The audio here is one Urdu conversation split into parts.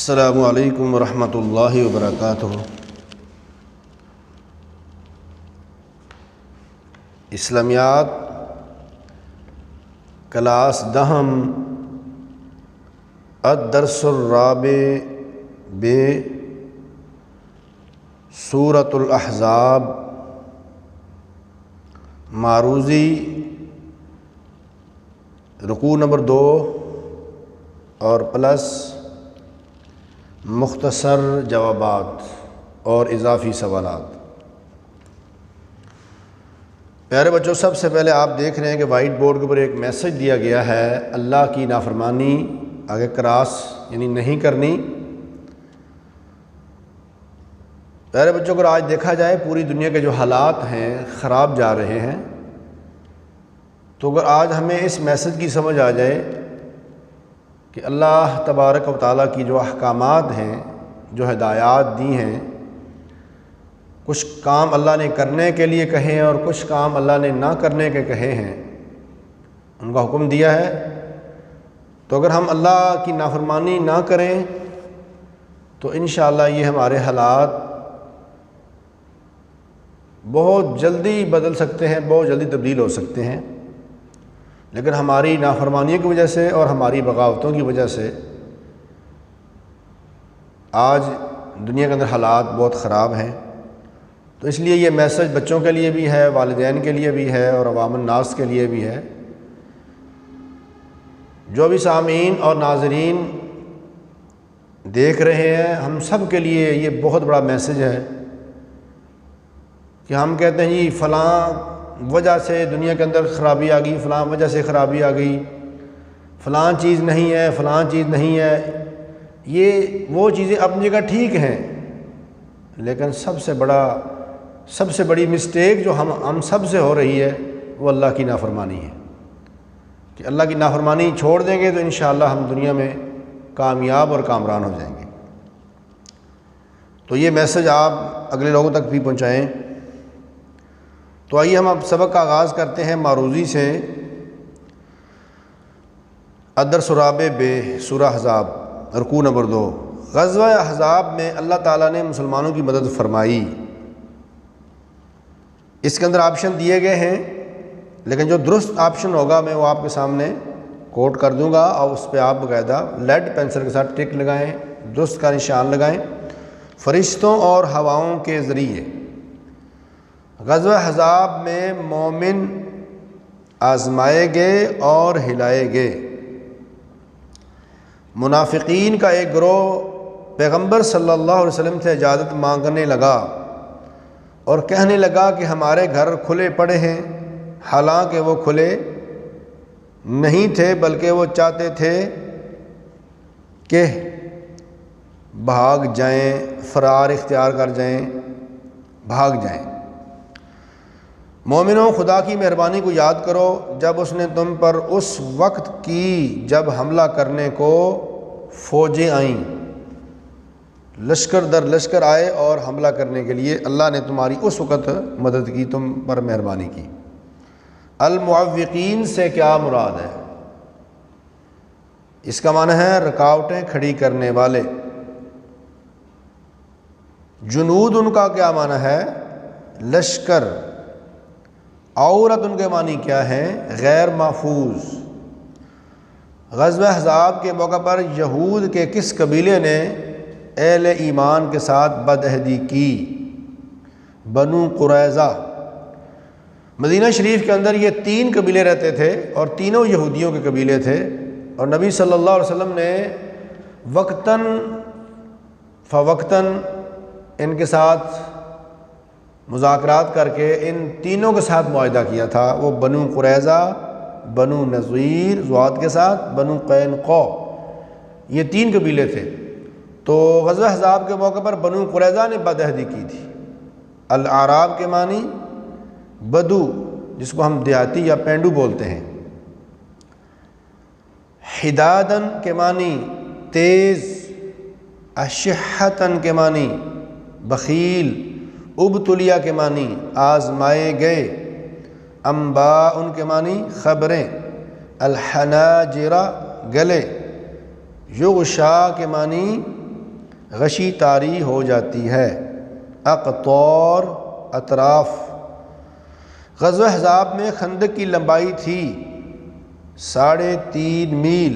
السلام علیکم ورحمۃ اللہ وبرکاتہ۔ اسلامیات کلاس دہم الدرس الرابع بے سورۃ الاحزاب معروضی رکوع نمبر 2 اور پلس مختصر جوابات اور اضافی سوالات۔ پیارے بچوں، سب سے پہلے آپ دیکھ رہے ہیں کہ وائٹ بورڈ کے اوپر ایک میسج دیا گیا ہے، اللہ کی نافرمانی آگے کراس یعنی نہیں کرنی۔ پیارے بچوں، اگر آج دیکھا جائے پوری دنیا کے جو حالات ہیں خراب جا رہے ہیں، تو اگر آج ہمیں اس میسج کی سمجھ آ جائے کہ اللہ تبارک و تعالیٰ کی جو احکامات ہیں، جو ہدایات دی ہیں، کچھ کام اللہ نے کرنے کے لیے کہے ہیں اور کچھ کام اللہ نے نہ کرنے کے کہے ہیں، ان کا حکم دیا ہے، تو اگر ہم اللہ کی نافرمانی نہ کریں تو انشاءاللہ یہ ہمارے حالات بہت جلدی بدل سکتے ہیں، بہت جلدی تبدیل ہو سکتے ہیں۔ لیکن ہماری نافرمانیوں کی وجہ سے اور ہماری بغاوتوں کی وجہ سے آج دنیا کے اندر حالات بہت خراب ہیں۔ تو اس لیے یہ میسج بچوں کے لیے بھی ہے، والدین کے لیے بھی ہے اور عوام الناس کے لیے بھی ہے۔ جو بھی سامعین اور ناظرین دیکھ رہے ہیں، ہم سب کے لیے یہ بہت بڑا میسج ہے کہ ہم کہتے ہیں جی فلاں وجہ سے دنیا کے اندر خرابی آ گئی، فلاں وجہ سے خرابی آ گئی، فلاں چیز نہیں ہے، فلاں چیز نہیں ہے۔ یہ وہ چیزیں اپنی جگہ ٹھیک ہیں، لیکن سب سے بڑی مسٹیک جو ہم سب سے ہو رہی ہے وہ اللہ کی نافرمانی ہے کہ اللہ کی نافرمانی چھوڑ دیں گے تو انشاءاللہ ہم دنیا میں کامیاب اور کامران ہو جائیں گے۔ تو یہ میسج آپ اگلے لوگوں تک بھی پہنچائیں۔ تو آئیے ہم اب سبق کا آغاز کرتے ہیں معروضی سے۔ الدرس الرابع بے سورہ احزاب رکوع نمبر 2۔ غزوہ احزاب میں اللہ تعالیٰ نے مسلمانوں کی مدد فرمائی۔ اس کے اندر آپشن دیے گئے ہیں، لیکن جو درست آپشن ہوگا میں وہ آپ کے سامنے کوٹ کر دوں گا اور اس پہ آپ باقاعدہ لیڈ پینسل کے ساتھ ٹک لگائیں، درست کا نشان لگائیں۔ فرشتوں اور ہواؤں کے ذریعے غزوہ احزاب میں مومن آزمائے گئے اور ہلائے گئے۔ منافقین کا ایک گروہ پیغمبر صلی اللہ علیہ وسلم سے اجازت مانگنے لگا اور کہنے لگا کہ ہمارے گھر کھلے پڑے ہیں، حالانکہ وہ کھلے نہیں تھے، بلکہ وہ چاہتے تھے کہ بھاگ جائیں، فرار اختیار کر جائیں، بھاگ جائیں۔ مومنوں، خدا کی مہربانی کو یاد کرو جب اس نے تم پر اس وقت کی جب حملہ کرنے کو فوجیں آئیں، لشکر در لشکر آئے اور حملہ کرنے کے لیے اللہ نے تمہاری اس وقت مدد کی، تم پر مہربانی کی۔ المعوقین سے کیا مراد ہے؟ اس کا معنی ہے رکاوٹیں کھڑی کرنے والے۔ جنود ان کا کیا معنی ہے؟ لشکر۔ عورت ان کے معنی کیا ہے؟ غیر محفوظ۔ غزوہ احزاب کے موقع پر یہود کے کس قبیلے نے اہل ایمان کے ساتھ بدعہدی کی؟ بنو قریظہ۔ مدینہ شریف کے اندر یہ 3 قبیلے رہتے تھے اور تینوں یہودیوں کے قبیلے تھے، اور نبی صلی اللہ علیہ وسلم نے وقتاً فوقتاً ان کے ساتھ مذاکرات کر کے ان تینوں کے ساتھ معاہدہ کیا تھا۔ وہ بنو قریظہ، بنو نذیر ذوات کے ساتھ، بنو قینقاع، یہ 3 قبیلے تھے۔ تو غزوہ احزاب کے موقع پر بنو قریظہ نے بدعہدی کی تھی۔ الاعراب کے معنی بدو، جس کو ہم دیہاتی یا پینڈو بولتے ہیں۔ حدادن کے معنی تیز، اشحتن کے معنی بخیل، ابتلیہ کے معنی آزمائے گئے، انباء ان کے معنی خبریں، الحناجرہ گلے، یغشا کے معنی غشی طاری ہو جاتی ہے۔ اقطار اطراف۔ غزوہ احزاب میں خندق کی لمبائی تھی 3.5 میل۔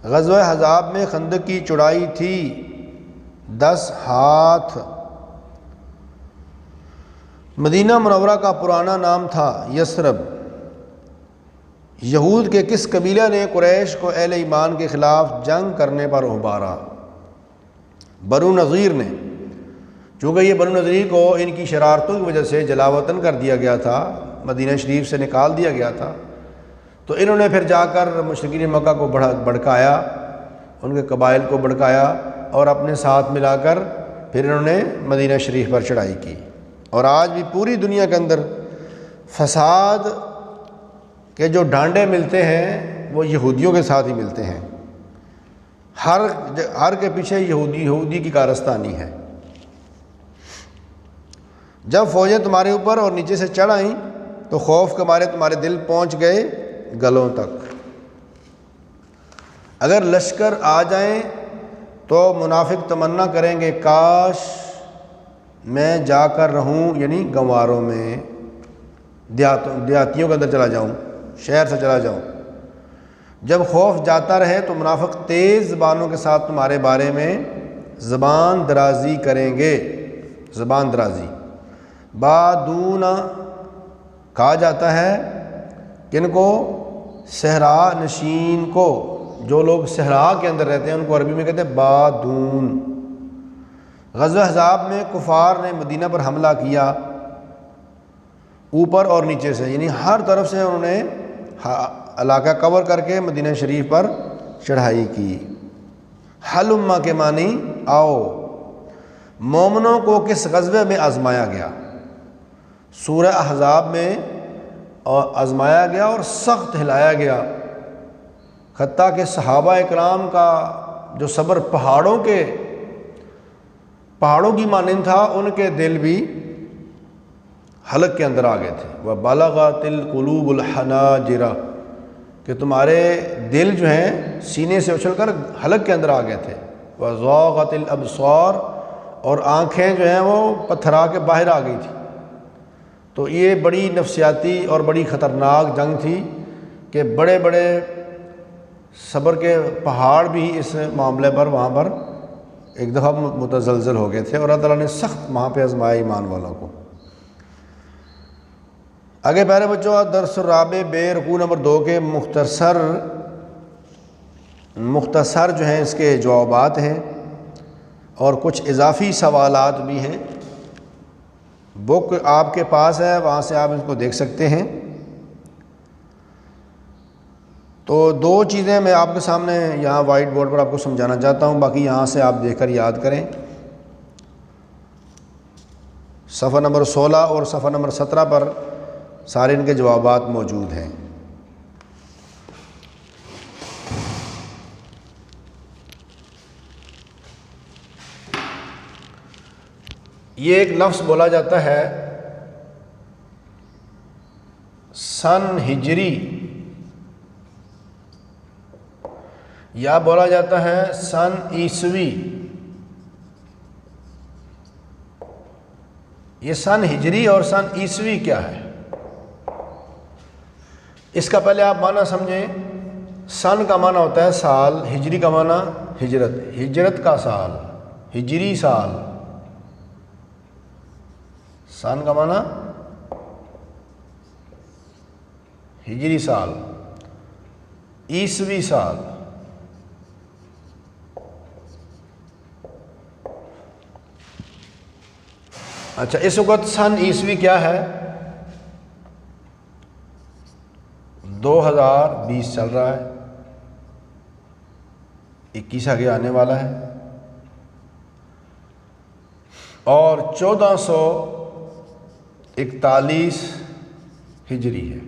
غزوہ احزاب میں خندق کی چوڑائی تھی 10 ہاتھ۔ مدینہ منورہ کا پرانا نام تھا یثرب۔ یہود کے کس قبیلہ نے قریش کو اہل ایمان کے خلاف جنگ کرنے پر ابھارا؟ بنو نذیر نے۔ چونکہ یہ بنو نذیر کو ان کی شرارتوں کی وجہ سے جلا وطن کر دیا گیا تھا، مدینہ شریف سے نکال دیا گیا تھا، تو انہوں نے پھر جا کر مشرکین مکہ کو بھڑکایا، ان کے قبائل کو بھڑکایا اور اپنے ساتھ ملا کر پھر انہوں نے مدینہ شریف پر چڑھائی کی۔ اور آج بھی پوری دنیا کے اندر فساد کے جو ڈانڈے ملتے ہیں وہ یہودیوں کے ساتھ ہی ملتے ہیں۔ ہر کے پیچھے یہودی کی کارستانی ہے۔ جب فوجیں تمہارے اوپر اور نیچے سے چڑھ آئیں تو خوف کے مارے تمہارے دل پہنچ گئے گلوں تک۔ اگر لشکر آ جائیں تو منافق تمنا کریں گے کاش میں جا کر رہوں، یعنی گنواروں میں، دیہاتیوں کے اندر چلا جاؤں، شہر سے چلا جاؤں۔ جب خوف جاتا رہے تو منافق تیز زبانوں کے ساتھ تمہارے بارے میں زبان درازی کریں گے۔ زبان درازی بادون کہا جاتا ہے کن کو؟ صحرا نشین کو، جو لوگ صحرا کے اندر رہتے ہیں ان کو عربی میں کہتے ہیں بادون۔ غزوہ احزاب میں کفار نے مدینہ پر حملہ کیا اوپر اور نیچے سے، یعنی ہر طرف سے انہوں نے علاقہ کور کر کے مدینہ شریف پر چڑھائی کی۔ حلما کے معنی آؤ۔ مومنوں کو کس غزوے میں آزمایا گیا؟ سورہ احزاب میں آزمایا گیا اور سخت ہلایا گیا، حتیٰ کہ صحابہ اکرام کا جو صبر پہاڑوں کی مانند تھا، ان کے دل بھی حلق کے اندر آ گئے تھے۔ وَبَلَغَتِ الْقُلُوبُ الْحَنَاجِرَ، کہ تمہارے دل جو ہیں سینے سے اچھل کر حلق کے اندر آ گئے تھے۔ وَزَاغَتِ الْأَبْصَارُ، اور آنکھیں جو ہیں وہ پتھرا کے باہر آ گئی تھی۔ تو یہ بڑی نفسیاتی اور بڑی خطرناک جنگ تھی کہ بڑے بڑے صبر کے پہاڑ بھی اس معاملے پر وہاں پر ایک دفعہ متزلزل ہو گئے تھے، اور اللہ تعالیٰ نے سخت وہاں پہ آزمایا ایمان والوں کو۔ آگے پیارے بچوں، درس الرابع بے رکوع نمبر 2 کے مختصر جو ہیں اس کے جوابات ہیں اور کچھ اضافی سوالات بھی ہیں۔ بک آپ کے پاس ہے، وہاں سے آپ اس کو دیکھ سکتے ہیں۔ تو 2 چیزیں میں آپ کے سامنے یہاں وائٹ بورڈ پر آپ کو سمجھانا چاہتا ہوں، باقی یہاں سے آپ دیکھ کر یاد کریں۔ صفحہ نمبر 16 اور صفحہ نمبر 17 پر سارے ان کے جوابات موجود ہیں۔ یہ ایک لفظ بولا جاتا ہے سن ہجری، یا بولا جاتا ہے سن عیسوی۔ یہ سن ہجری اور سن عیسوی کیا ہے؟ اس کا پہلے آپ معنی سمجھیں۔ سن کا معنی ہوتا ہے سال، ہجری کا معنی ہجرت، ہجرت کا سال، ہجری سال۔ سن کا معنی ہجری سال، عیسوی سال۔ اچھا، اس وقت سن عیسوی کیا ہے؟ 2020 چل رہا ہے، 21 آگے آنے والا ہے، اور 1441 ہجری ہے۔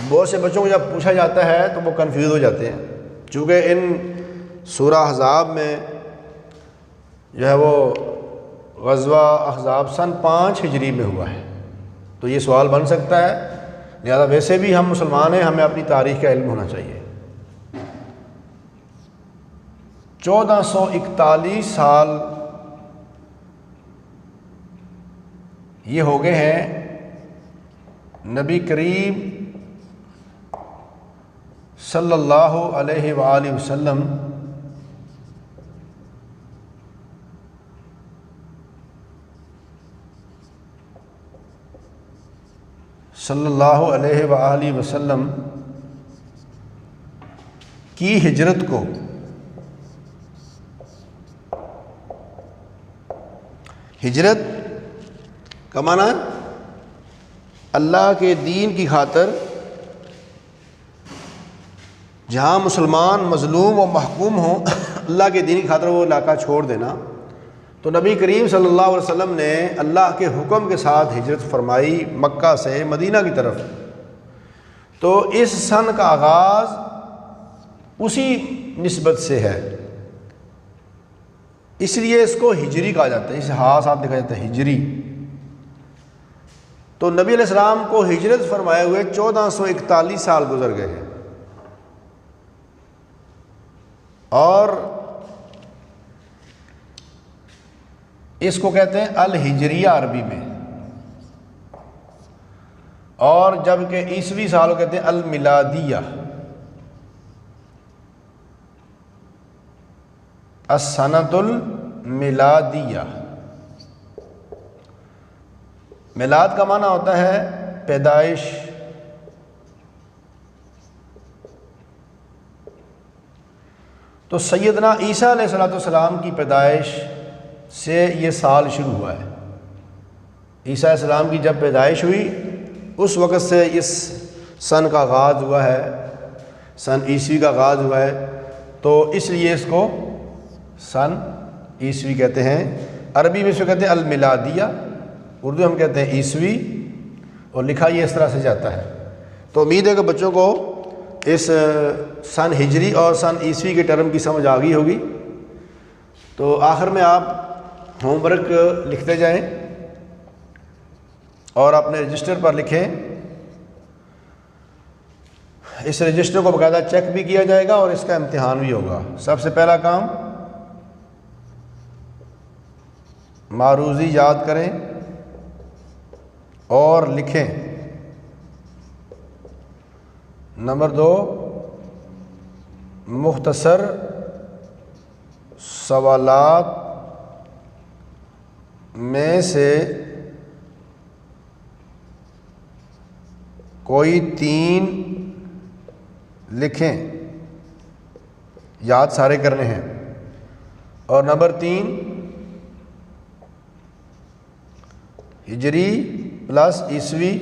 بہت سے بچوں کو جب پوچھا جاتا ہے تو وہ کنفیوز ہو جاتے ہیں، چونکہ ان سورہ احزاب میں جو ہے وہ غزوہ احزاب سن 5 ہجری میں ہوا ہے، تو یہ سوال بن سکتا ہے۔ لہذا ویسے بھی ہم مسلمان ہیں، ہمیں اپنی تاریخ کا علم ہونا چاہیے۔ 1441 سال یہ ہو گئے ہیں نبی کریم صلی اللہ علیہ وآلہ وسلم کی ہجرت کو ہجرت کا معنی اللہ کے دین کی خاطر جہاں مسلمان مظلوم و محکوم ہوں اللہ کے دین کی خاطر وہ علاقہ چھوڑ دینا. تو نبی کریم صلی اللہ علیہ وسلم نے اللہ کے حکم کے ساتھ ہجرت فرمائی مکہ سے مدینہ کی طرف. تو اس سن کا آغاز اسی نسبت سے ہے، اس لیے اس کو ہجری کہا جاتا ہے، اس ہاتھ آپ دیکھا جاتا ہے ہجری. تو نبی علیہ السلام کو ہجرت فرمائے ہوئے 1441 سال گزر گئے ہیں، اور اس کو کہتے ہیں الہجریہ عربی میں، اور جبکہ عیسوی سال کو کہتے ہیں المیلادیہ. السنۃ المیلادیہ، میلاد کا معنی ہوتا ہے پیدائش. تو سیدنا عیسیٰ علیہ السلام کی پیدائش سے یہ سال شروع ہوا ہے. عیسیٰ علیہ السلام کی جب پیدائش ہوئی اس وقت سے اس سن کا آغاز ہوا ہے، سن عیسوی کا آغاز ہوا ہے. تو اس لیے اس کو سن عیسوی کہتے ہیں. عربی میں اس کو کہتے ہیں المیلادیہ، اردو ہم کہتے ہیں عیسوی، اور لکھا یہ اس طرح سے جاتا ہے. تو امید ہے کہ بچوں کو اس سن ہجری اور سن عیسوی کے ٹرم کی سمجھ آ گئی ہوگی. تو آخر میں آپ ہوم ورک لکھتے جائیں اور اپنے رجسٹر پر لکھیں. اس رجسٹر کو باقاعدہ چیک بھی کیا جائے گا اور اس کا امتحان بھی ہوگا. سب سے پہلا کام معروضی یاد کریں اور لکھیں. نمبر 2 مختصر سوالات میں سے کوئی 3 لکھیں، یاد سارے کرنے ہیں. اور نمبر 3 ہجری پلس عیسوی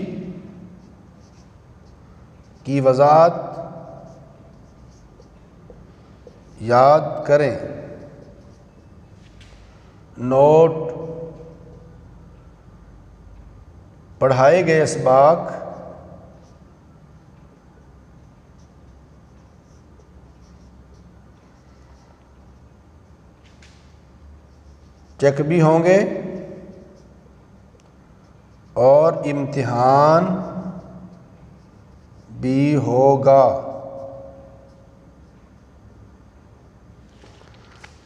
کی وضاحت یاد کریں. نوٹ پڑھائے گئے اسباق چیک بھی ہوں گے اور امتحان بھی ہوگا.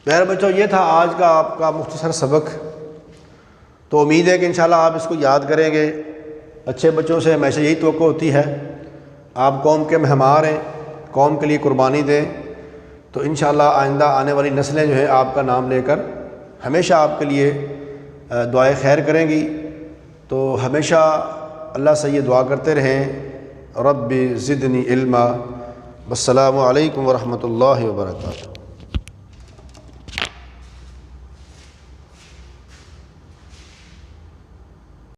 میرے بچوں یہ تھا آج کا آپ کا مختصر سبق. تو امید ہے کہ انشاءاللہ آپ اس کو یاد کریں گے. اچھے بچوں سے ہمیشہ یہی توقع ہوتی ہے، آپ قوم کے مہمان ہیں، قوم کے لیے قربانی دیں. تو انشاءاللہ آئندہ آنے والی نسلیں جو ہیں آپ کا نام لے کر ہمیشہ آپ کے لیے دعائے خیر کریں گی. تو ہمیشہ اللہ سے یہ دعا کرتے رہیں، رب زدنی علما. والسلام علیکم ورحمۃ اللہ وبرکاتہ.